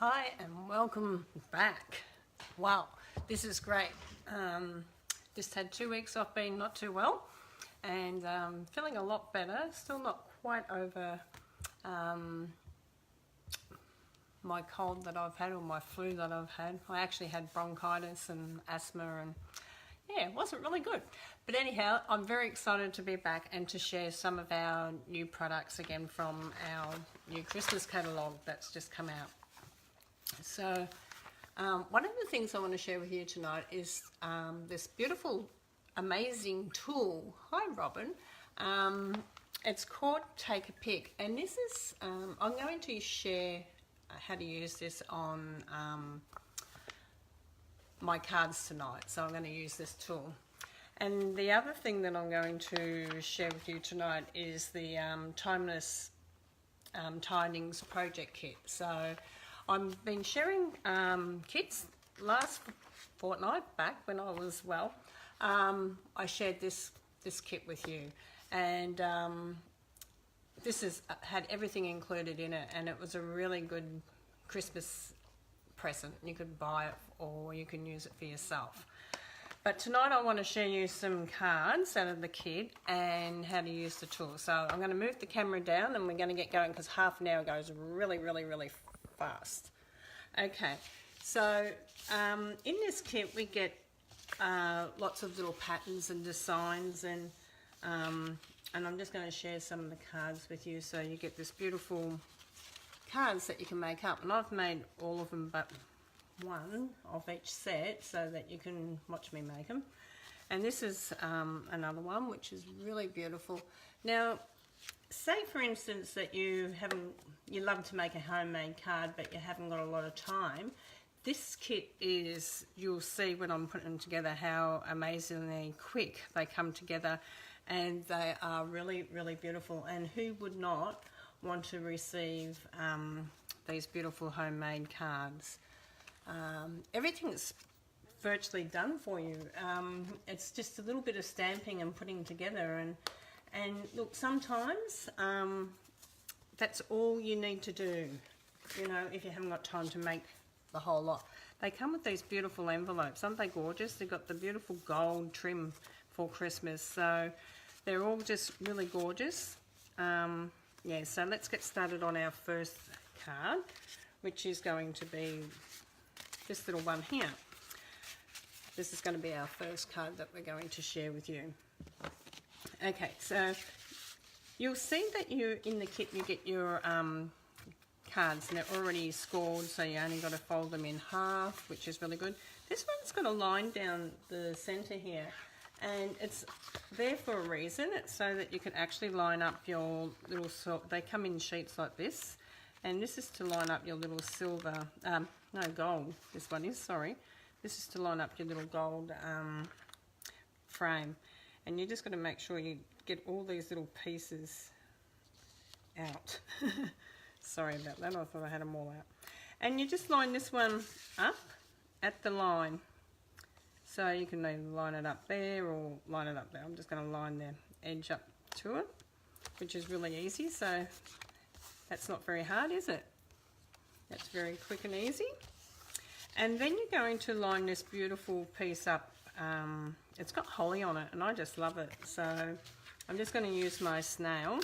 Hi and welcome back. Wow, this is great. Just had 2 weeks off being not too well and feeling a lot better. Still not quite over my cold that I've had or my flu that I've had. I actually had bronchitis and asthma and yeah, it wasn't really good. But anyhow, I'm very excited to be back and to share some of our new products again from our new Christmas catalogue that's just come out. So one of the things I want to share with you tonight is this beautiful, amazing tool. Hi, Robin. It's called Take a Pic, and this is, I'm going to share how to use this on my cards tonight. So I'm going to use this tool. And the other thing that I'm going to share with you tonight is the Timeless Tidings project kit. So I've been sharing kits last fortnight back when I was well. I shared this kit with you, and this has had everything included in it, and it was a really good Christmas present. You could buy it or you can use it for yourself. But tonight I want to share you some cards out of the kit and how to use the tool. So I'm going to move the camera down and we're going to get going because half an hour goes really fast. Okay, so in this kit we get lots of little patterns and designs, and I'm just going to share some of the cards with you. So you get this beautiful cards that you can make up, and I've made all of them but one of each set so that you can watch me make them. And this is another one which is really beautiful. Now, say for instance that you love to make a homemade card but you haven't got a lot of time. This kit is, you'll see when I'm putting them together how amazingly quick they come together, and they are really beautiful. And who would not want to receive these beautiful homemade cards? Everything's virtually done for you. It's just a little bit of stamping and putting together, and look, sometimes that's all you need to do, you know, if you haven't got time to make the whole lot. They come with these beautiful envelopes. Aren't they gorgeous? They've got the beautiful gold trim for Christmas, so they're all just really gorgeous. Yeah, so let's get started on our first card, which is going to be this little one here. This is going to be our first card that we're going to share with you. Okay, so you'll see that in the kit you get your cards, and they're already scored, so you only got to fold them in half, which is really good. This one's got a line down the center here, and it's there for a reason. It's so that you can actually line up your little they come in sheets like this, and this is to line up your little silver, no, gold, this one is, sorry. This is to line up your little gold frame, and you just got to make sure you get all these little pieces out. Sorry about that, I thought I had them all out. And you just line this one up at the line. So you can either line it up there or line it up there. I'm just going to line the edge up to it, which is really easy. So that's not very hard, is it? That's very quick and easy. And then you're going to line this beautiful piece up. It's got holly on it, and I just love it. So I'm just going to use my snail.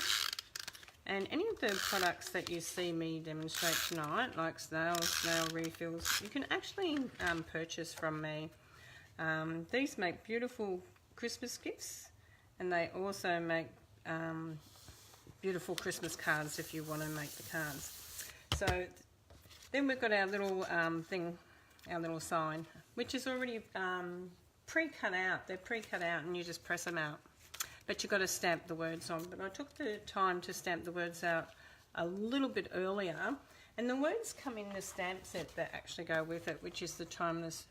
And any of the products that you see me demonstrate tonight, like snail refills, you can actually purchase from me. These make beautiful Christmas gifts, and they also make beautiful Christmas cards if you want to make the cards. So then we've got our little thing, our little sign, which is already pre-cut out. They're pre-cut out, and you just press them out. But you've got to stamp the words on. But I took the time to stamp the words out a little bit earlier, and the words come in the stamp set that actually go with it, which is the Timeless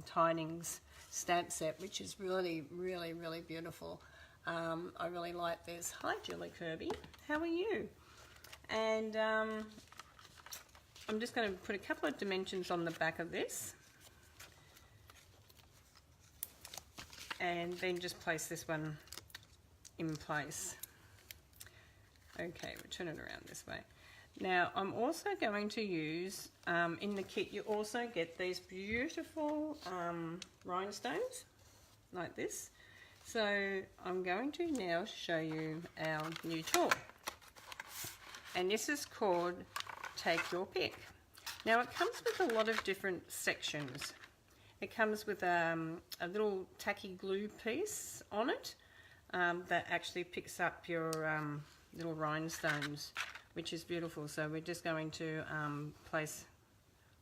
Tidings Stamp Set, which is really beautiful. I really like this. Hi Julie Kirby, how are you? And I'm just going to put a couple of dimensions on the back of this, and then just place this one in place. Okay, we'll turn it around this way. Now I'm also going to use, in the kit you also get these beautiful rhinestones like this. So I'm going to now show you our new tool. And this is called Take Your Pick. Now it comes with a lot of different sections. It comes with a little tacky glue piece on it that actually picks up your little rhinestones, which is beautiful. So we're just going to place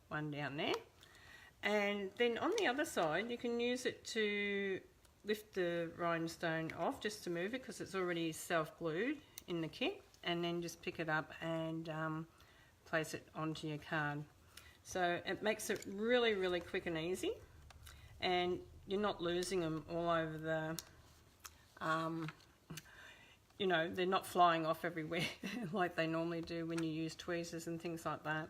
one down there. And then on the other side, you can use it to lift the rhinestone off, just to move it, because it's already self-glued in the kit, and then just pick it up and place it onto your card. So it makes it really, really quick and easy, and you're not losing them all over the, you know, they're not flying off everywhere like they normally do when you use tweezers and things like that.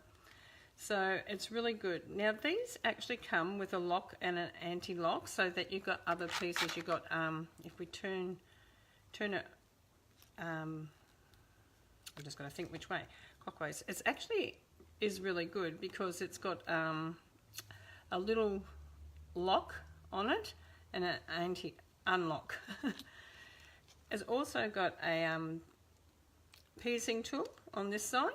So it's really good. Now these actually come with a lock and an anti-lock, so that you've got other pieces. You've got, if we turn it, I'm just got to think which way, clockwise. It's actually is really good because it's got a little lock on it and an anti-unlock. It's also got a piercing tool on this side.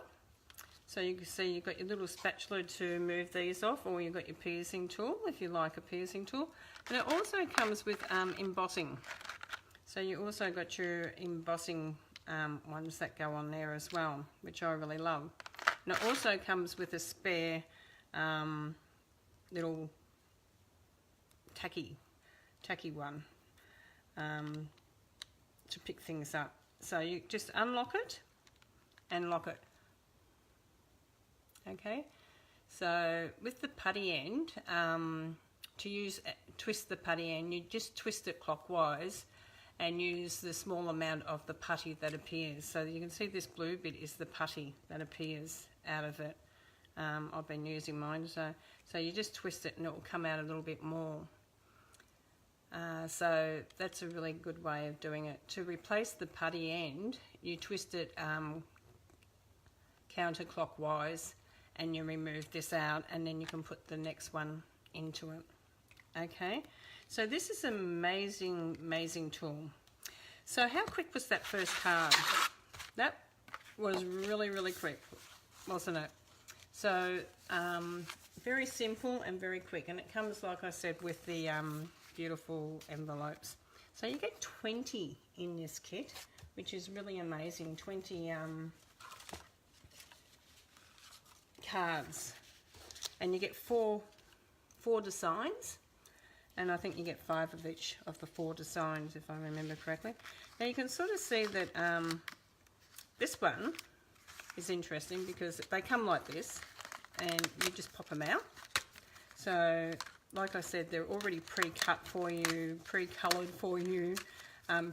So you can see you've got your little spatula to move these off, or you've got your piercing tool if you like a piercing tool. And it also comes with embossing. So you also got your embossing ones that go on there as well, which I really love. And it also comes with a spare little tacky one to pick things up. So you just unlock it and lock it. Okay, so with the putty end, twist the putty end, you just twist it clockwise and use the small amount of the putty that appears. So you can see this blue bit is the putty that appears out of it. I've been using mine, so you just twist it and it will come out a little bit more. So that's a really good way of doing it. To replace the putty end, you twist it counterclockwise, and you remove this out, and then you can put the next one into it. Okay, so this is an amazing tool. So how quick was that first card? That was really quick, wasn't it? So very simple and very quick, and it comes, like I said, with the beautiful envelopes. So you get 20 in this kit, which is really amazing. 20 cards, and you get four designs, and I think you get 5 of each of the 4 designs, if I remember correctly. Now you can sort of see that this one is interesting because they come like this, and you just pop them out. So like I said, they're already pre-cut for you, pre-coloured for you,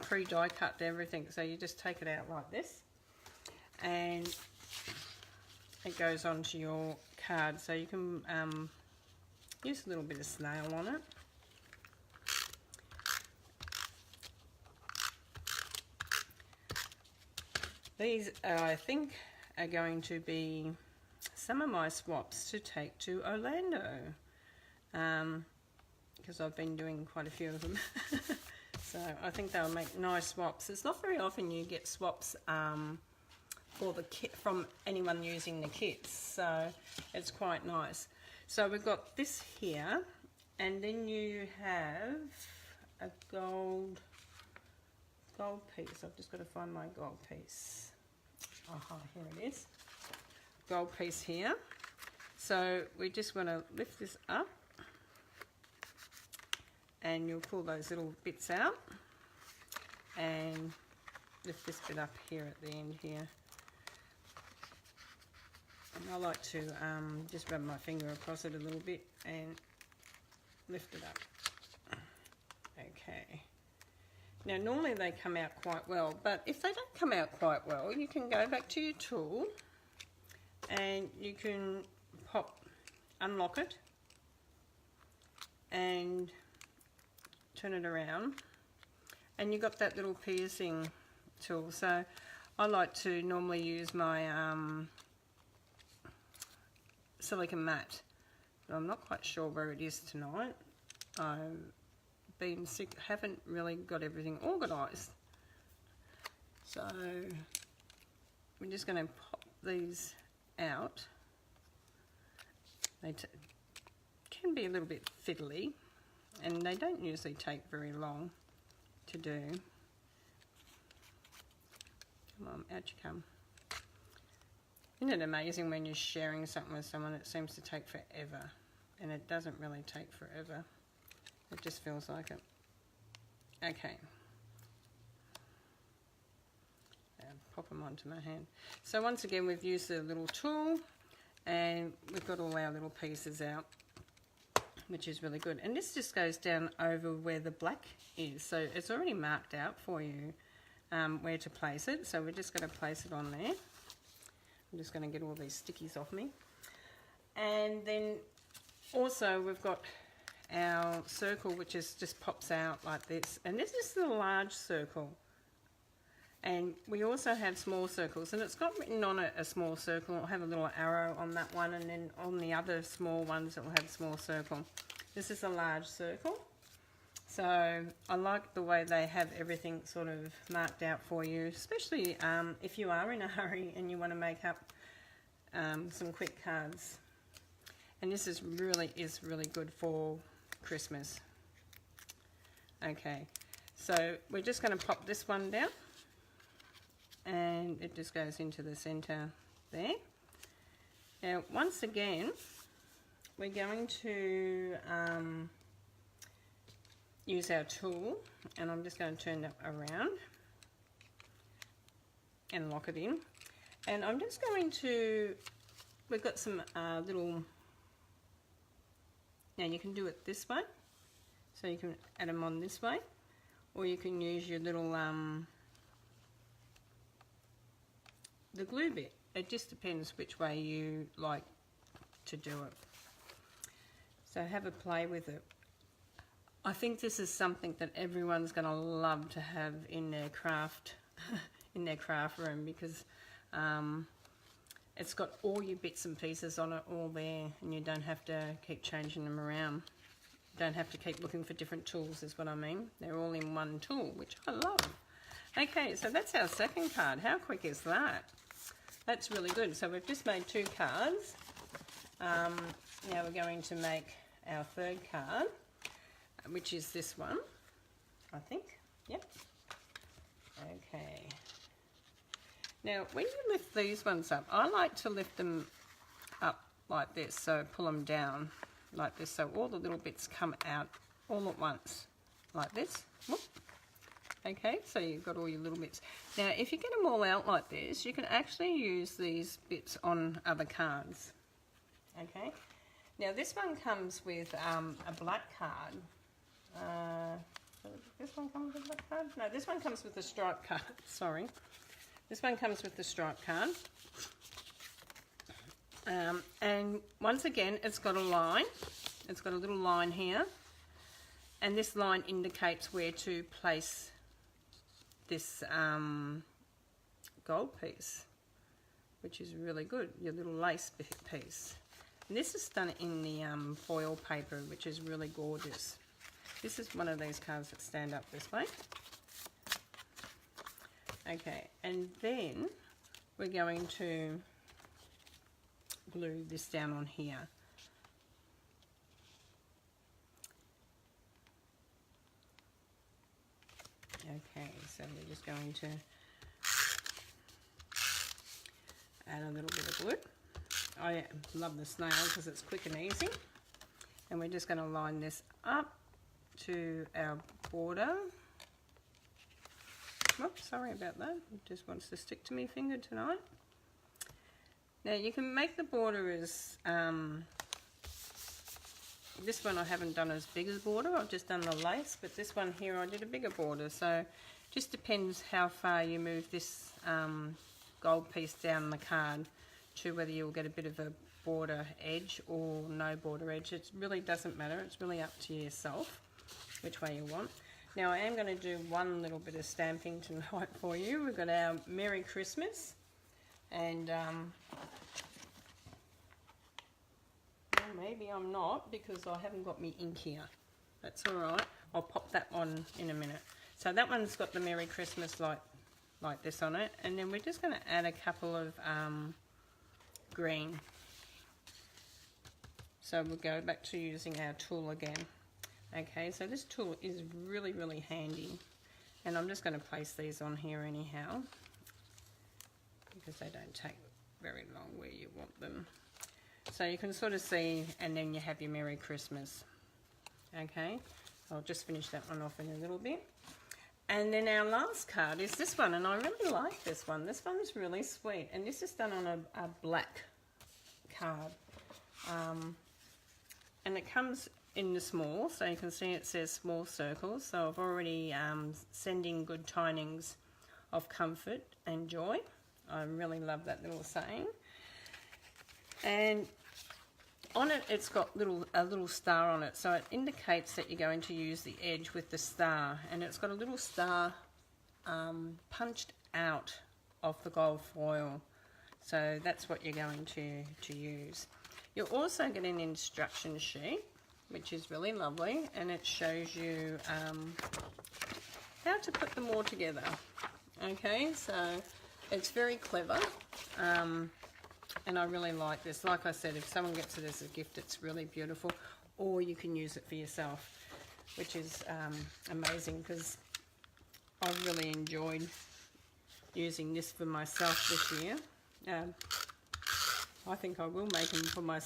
pre-die cut everything. So you just take it out like this, and it goes onto your card. So you can use a little bit of snail on it. These, I think, are going to be some of my swaps to take to Orlando, because I've been doing quite a few of them. So I think they'll make nice swaps. It's not very often you get swaps for the kit from anyone using the kits, so it's quite nice. So we've got this here, and then you have a gold piece. I've just got to find my gold piece. Aha, here it is. Gold piece here. So we just want to lift this up, and you'll pull those little bits out and lift this bit up here at the end here. And I like to just rub my finger across it a little bit and lift it up. Okay. Now normally they come out quite well, but if they don't come out quite well, you can go back to your tool and you can unlock it and turn it around, and you've got that little piercing tool. So I like to normally use my silica matte. But I'm not quite sure where it is tonight. I've been sick, haven't really got everything organised. So we're just going to pop these out. They can be a little bit fiddly, and they don't usually take very long to do. Come on, out you come. Isn't it amazing when you're sharing something with someone, it seems to take forever, and it doesn't really take forever. It just feels like it. Okay. Pop them onto my hand. So once again, we've used the little tool, and we've got all our little pieces out, which is really good. And this just goes down over where the black is. So it's already marked out for you where to place it. So we're just going to place it on there. I'm just going to get all these stickies off me. And then also we've got our circle, which is just pops out like this. And this is the large circle. And we also have small circles, and it's got written on it a small circle. It'll have a little arrow on that one, and then on the other small ones it will have a small circle. This is a large circle. So I like the way they have everything sort of marked out for you, especially if you are in a hurry and you want to make up some quick cards. And this is really good for Christmas. Okay, so we're just going to pop this one down. And it just goes into the center there. Now, once again, we're going to use our tool, and I'm just going to turn that around and lock it in. And I'm just going to, we've got some little, now you can do it this way, so you can add them on this way, or you can use your little the glue bit. It just depends which way you like to do it. So have a play with it. I think this is something that everyone's going to love to have in their craft in their craft room, because it's got all your bits and pieces on it all there, and you don't have to keep changing them around. Don't have to keep looking for different tools is what I mean. They're all in one tool, which I love. Okay, so that's our second card. How quick is that? That's really good. So we've just made 2 cards. Now we're going to make our third card, which is this one, I think. Yep. Okay. Now, when you lift these ones up, I like to lift them up like this, so pull them down like this, so all the little bits come out all at once, like this. Whoop. Okay, so you've got all your little bits. Now, if you get them all out like this, you can actually use these bits on other cards. Okay, now this one comes with a black card. This one comes with a black card? No, this one comes with a stripe card, sorry. This one comes with the stripe card. And once again, it's got a line. It's got a little line here. And this line indicates where to place this gold piece, which is really good, your little lace piece. And this is done in the foil paper, which is really gorgeous. This is one of these cards that stand up this way. Okay, and then we're going to glue this down on here. Okay, so we're just going to add a little bit of glue. I love the snail because it's quick and easy. And we're just going to line this up to our border. Oops, sorry about that. It just wants to stick to my finger tonight. Now you can make the border as, this one I haven't done as big as border, I've just done the lace, but this one here I did a bigger border, so just depends how far you move this gold piece down the card to whether you'll get a bit of a border edge or no border edge. It really doesn't matter, it's really up to yourself which way you want. Now I am going to do one little bit of stamping tonight for you. We've got our Merry Christmas, and maybe I'm not because I haven't got me ink here. That's all right. I'll pop that on in a minute. So that one's got the Merry Christmas like this on it, and then we're just going to add a couple of green. So we'll go back to using our tool again. Okay, so this tool is really handy, and I'm just going to place these on here anyhow because they don't take very long where you want them. So you can sort of see, and then you have your Merry Christmas. Okay, I'll just finish that one off in a little bit. And then our last card is this one, and I really like this one. This one's really sweet, and this is done on a black card. And it comes in the small, so you can see it says small circles. So I've already sending good tidings of comfort and joy. I really love that little saying. And on it, it's got a little star on it, so it indicates that you're going to use the edge with the star, and it's got a little star punched out of the gold foil. So that's what you're going to use. You'll also get an instruction sheet, which is really lovely, and it shows you how to put them all together. Okay, so it's very clever. And I really like this. Like I said, if someone gets it as a gift, it's really beautiful. Or you can use it for yourself, which is amazing because I've really enjoyed using this for myself this year. I think I will make them for my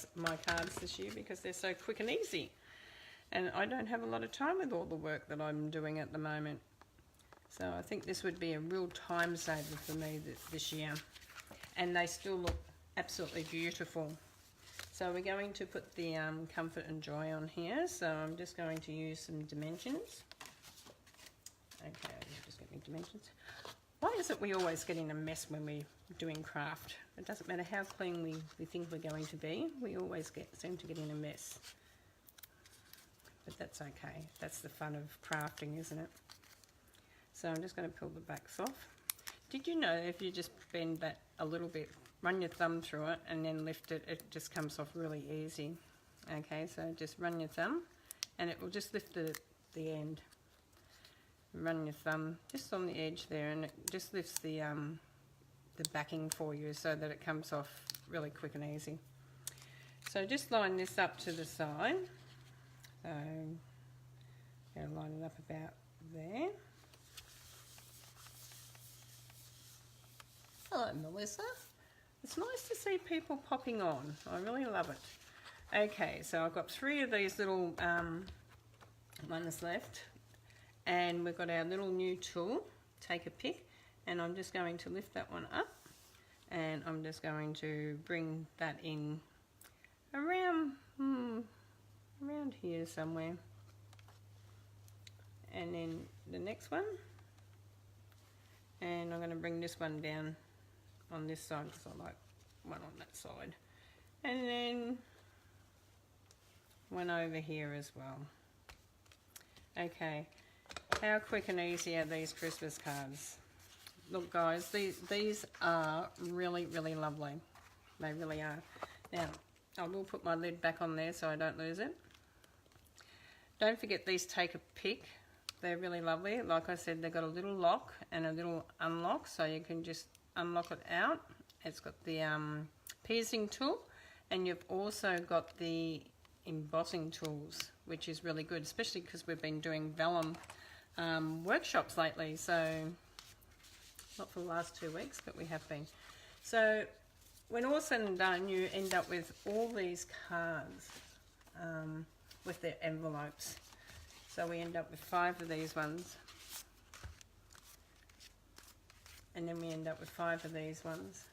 cards this year because they're so quick and easy. And I don't have a lot of time with all the work that I'm doing at the moment. So I think this would be a real time saver for me this year. And they still look absolutely beautiful. So we're going to put the comfort and joy on here. So I'm just going to use some dimensions. Okay, just get me dimensions. Why is it we always get in a mess when we're doing craft? It doesn't matter how clean we think we're going to be, we always seem to get in a mess. But that's okay. That's the fun of crafting, isn't it? So I'm just going to peel the backs off. Did you know if you just bend that a little bit, run your thumb through it and then lift it, it just comes off really easy. Okay, so just run your thumb and it will just lift the end. Run your thumb just on the edge there and it just lifts the backing for you so that it comes off really quick and easy. So just line this up to the side. So I'm going to line it up about there. Hello, Melissa. It's nice to see people popping on. I really love it. Okay, so I've got 3 of these little ones left. And we've got our little new tool, take a pick, and I'm just going to lift that one up. And I'm just going to bring that in around here somewhere. And then the next one. And I'm going to bring this one down on this side because I like one on that side. And then one over here as well. Okay, how quick and easy are these Christmas cards? Look guys, these are really, really lovely. They really are. Now, I will put my lid back on there so I don't lose it. Don't forget these take a pick. They're really lovely. Like I said, they've got a little lock and a little unlock, so you can just unlock it out. It's got the piercing tool, and you've also got the embossing tools, which is really good, especially because we've been doing vellum workshops lately. So, not for the last 2 weeks, but we have been. So, when all said and done, you end up with all these cards with their envelopes. So we end up with 5 of these ones. And then we end up with 5 of these ones.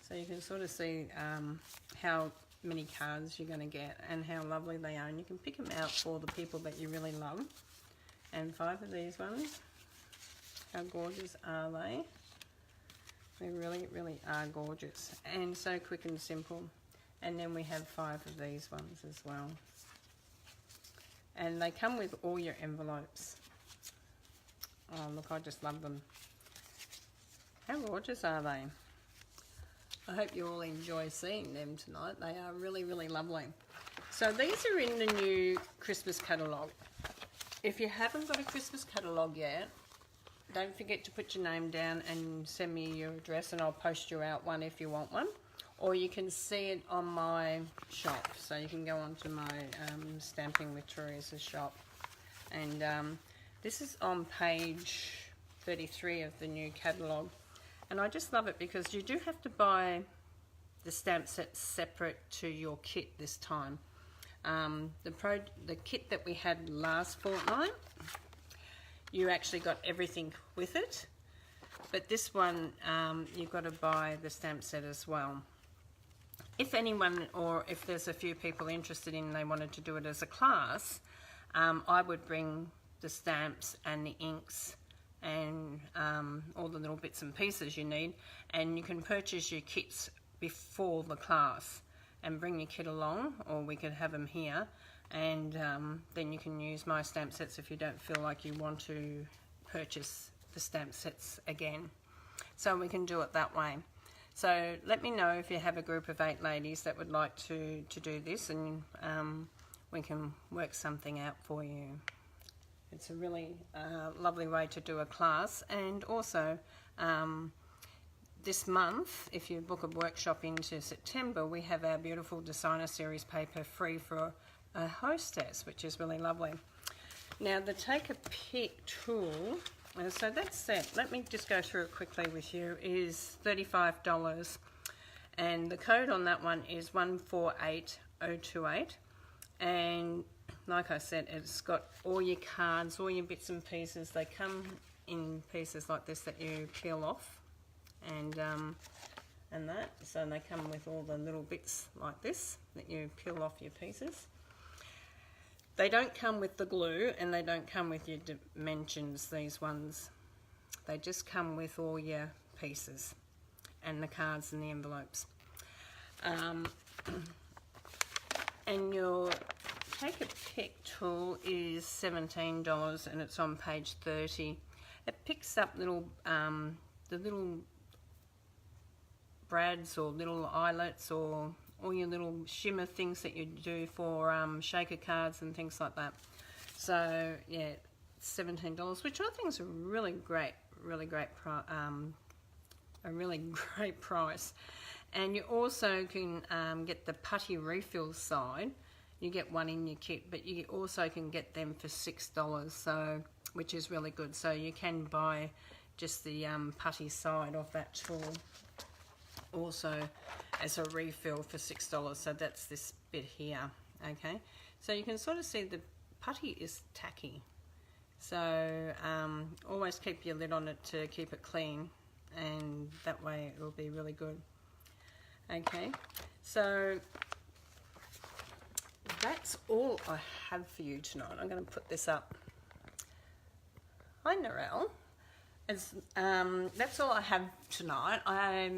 So you can sort of see how many cards you're going to get and how lovely they are. And you can pick them out for the people that you really love. And 5 of these ones. How gorgeous are they? They really, really are gorgeous. And so quick and simple. And then we have 5 of these ones as well. And they come with all your envelopes. Oh, look, I just love them. How gorgeous are they? I hope you all enjoy seeing them tonight. They are really, really lovely. So these are in the new Christmas catalogue. If you haven't got a Christmas catalogue yet, don't forget to put your name down and send me your address, and I'll post you out one if you want one. Or you can see it on my shop. So you can go onto my Stamping with Teresa shop. And this is on page 33 of the new catalogue. And I just love it because you do have to buy the stamp set separate to your kit this time. The kit that we had last fortnight, you actually got everything with it, but this one you've got to buy the stamp set as well. If anyone, or if there's a few people interested in, they wanted to do it as a class, I would bring the stamps and the inks and all the little bits and pieces you need, and you can purchase your kits before the class and bring your kit along, or we could have them here, and then you can use my stamp sets if you don't feel like you want to purchase the stamp sets again. So we can do it that way. So let me know if you have a group of 8 ladies that would like to do this, and we can work something out for you. It's a really lovely way to do a class. And also this month, if you book a workshop into September, we have our beautiful designer series paper free for a hostess, which is really lovely. Now the Take a Pick tool, so that set, let me just go through it quickly with you, is $35, and the code on that one is 148028, and like I said, it's got all your cards, all your bits and pieces. They come in pieces like this that you peel off, and that, so they come with all the little bits like this that you peel off your pieces. They don't come with the glue, and they don't come with your dimensions, these ones. They just come with all your pieces and the cards and the envelopes. And your Take a Pick tool is $17, and it's on page 30. It picks up little the little brads or little eyelets or all your little shimmer things that you do for shaker cards and things like that. So yeah, $17, which I think is a really great price. And you also can get the putty refill side. You get one in your kit, but you also can get them for $6, so which is really good. So you can buy just the putty side of that tool also as a refill for $6. So that's this bit here. Okay, so you can sort of see the putty is tacky, so always keep your lid on it to keep it clean, and that way it will be really good. Okay, so that's all I have for you tonight. I'm going to put this up. Hi Narelle. That's all I have tonight. I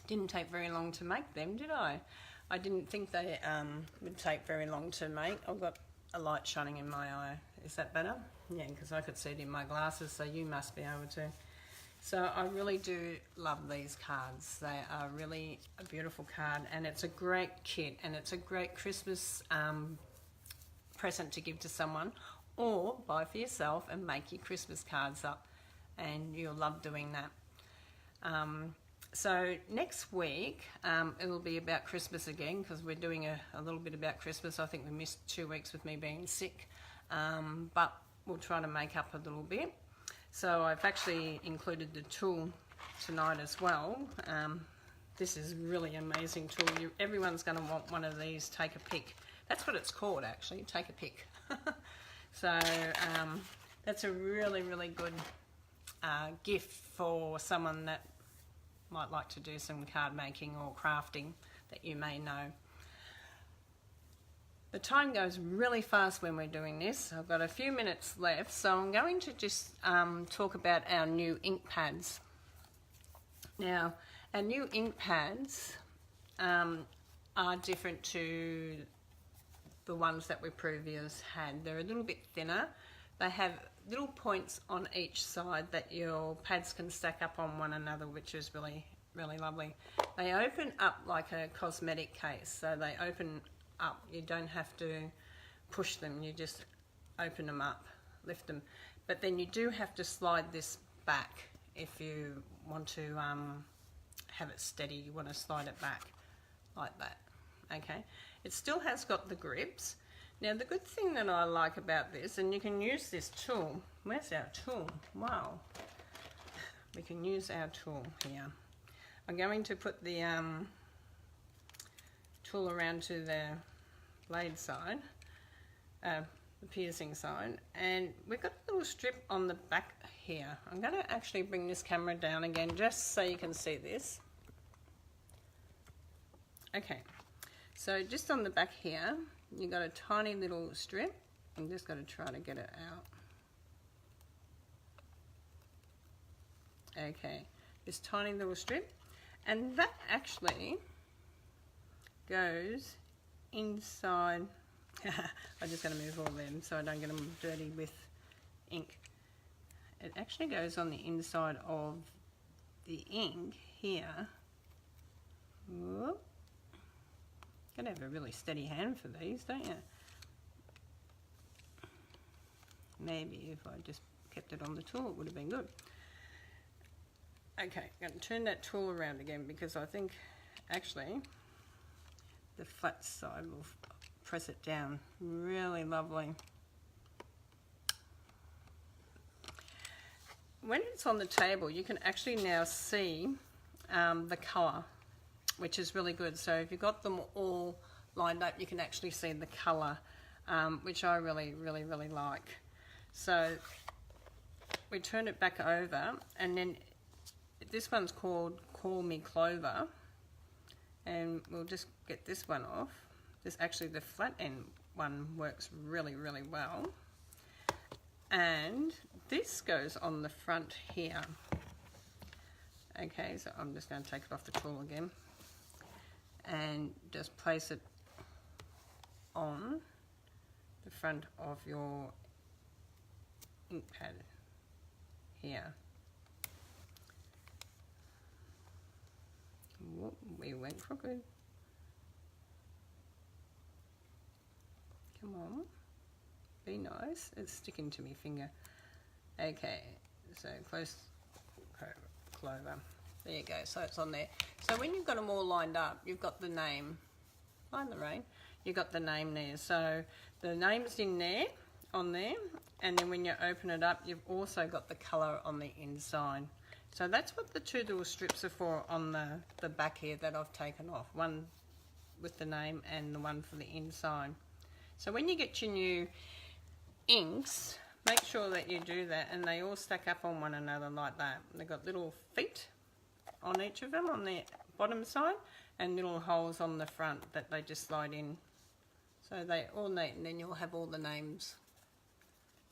didn't take very long to make them, did I? I didn't think they would take very long to make. I've got a light shining in my eye. Is that better? Yeah, because I could see it in my glasses, so you must be able to. So I really do love these cards. They are really a beautiful card, and it's a great kit, and it's a great Christmas present to give to someone, or buy for yourself and make your Christmas cards up, and you'll love doing that. So next week it'll be about Christmas again, because we're doing a little bit about Christmas. I think we missed 2 weeks with me being sick, but we'll try to make up a little bit. So I've actually included the tool tonight as well. This is really amazing tool. Everyone's going to want one of these Take a Pick. That's what it's called, actually, Take a Pick. So that's a really, really good gift for someone that might like to do some card making or crafting that you may know. The time goes really fast when we're doing this. I've got a few minutes left, so I'm going to just talk about our new ink pads. Now, our new ink pads are different to the ones that we previously had. They're a little bit thinner. They have little points on each side that your pads can stack up on one another, which is really really lovely. They open up like a cosmetic case, so they open up. You don't have to push them, you just open them up, lift them. But then you do have to slide this back if you want to have it steady. You want to slide it back like that. Okay, it still has got the grips. Now the good thing that I like about this, and you can use this tool, where's our tool? Wow, we can use our tool here. I'm going to put the tool around to the blade side, the piercing side, and we've got a little strip on the back here. I'm going to actually bring this camera down again just so you can see this. Okay, so just on the back here, you got a tiny little strip. I'm just going to try to get it out. Okay, this tiny little strip, and that actually goes inside. I'm just going to move all them so I don't get them dirty with ink. It actually goes on the inside of the ink here. Whoop. Gotta have a really steady hand for these, don't you? Maybe if I just kept it on the tool, it would have been good. Okay, I'm going to turn that tool around again because I think actually the flat side will press it down. Really lovely. When it's on the table, you can actually now see the colour, which is really good. So if you've got them all lined up, you can actually see the colour, which I really like. So we turn it back over, and then this one's called Call Me Clover, and we'll just get this one off. This actually, the flat end one works really well, and this goes on the front here. Okay, so I'm just going to take it off the tool again and just place it on the front of your ink pad here. Whoop, we went crooked. Come on, be nice. It's sticking to my finger. Okay, so close clover. There you go, so it's on there. So when you've got them all lined up, you've got the name, mind the rain, you've got the name there. So the name's in there, on there, and then when you open it up, you've also got the colour on the inside. So that's what the two little strips are for on the back here that I've taken off. One with the name and the one for the inside. So when you get your new inks, make sure that you do that, and they all stack up on one another like that. They've got little feet on each of them on the bottom side, and little holes on the front that they just slide in. So they all neat, and then you'll have all the names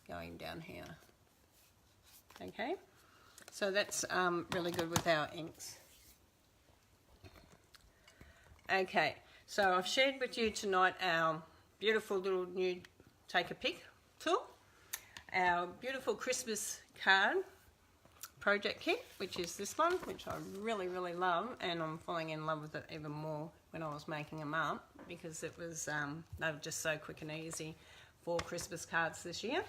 going down here. Okay, so that's really good with our inks. Okay, so I've shared with you tonight our beautiful little new take a pick tool, our beautiful Christmas card project kit, which is this one, which I really love, and I'm falling in love with it even more when I was making them up, because it was they were just so quick and easy for Christmas cards this year.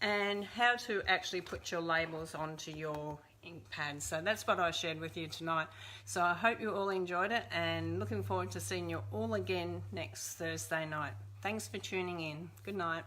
And how to actually put your labels onto your ink pads. So that's what I shared with you tonight. So I hope you all enjoyed it, and looking forward to seeing you all again next Thursday night. Thanks for tuning in. Good night.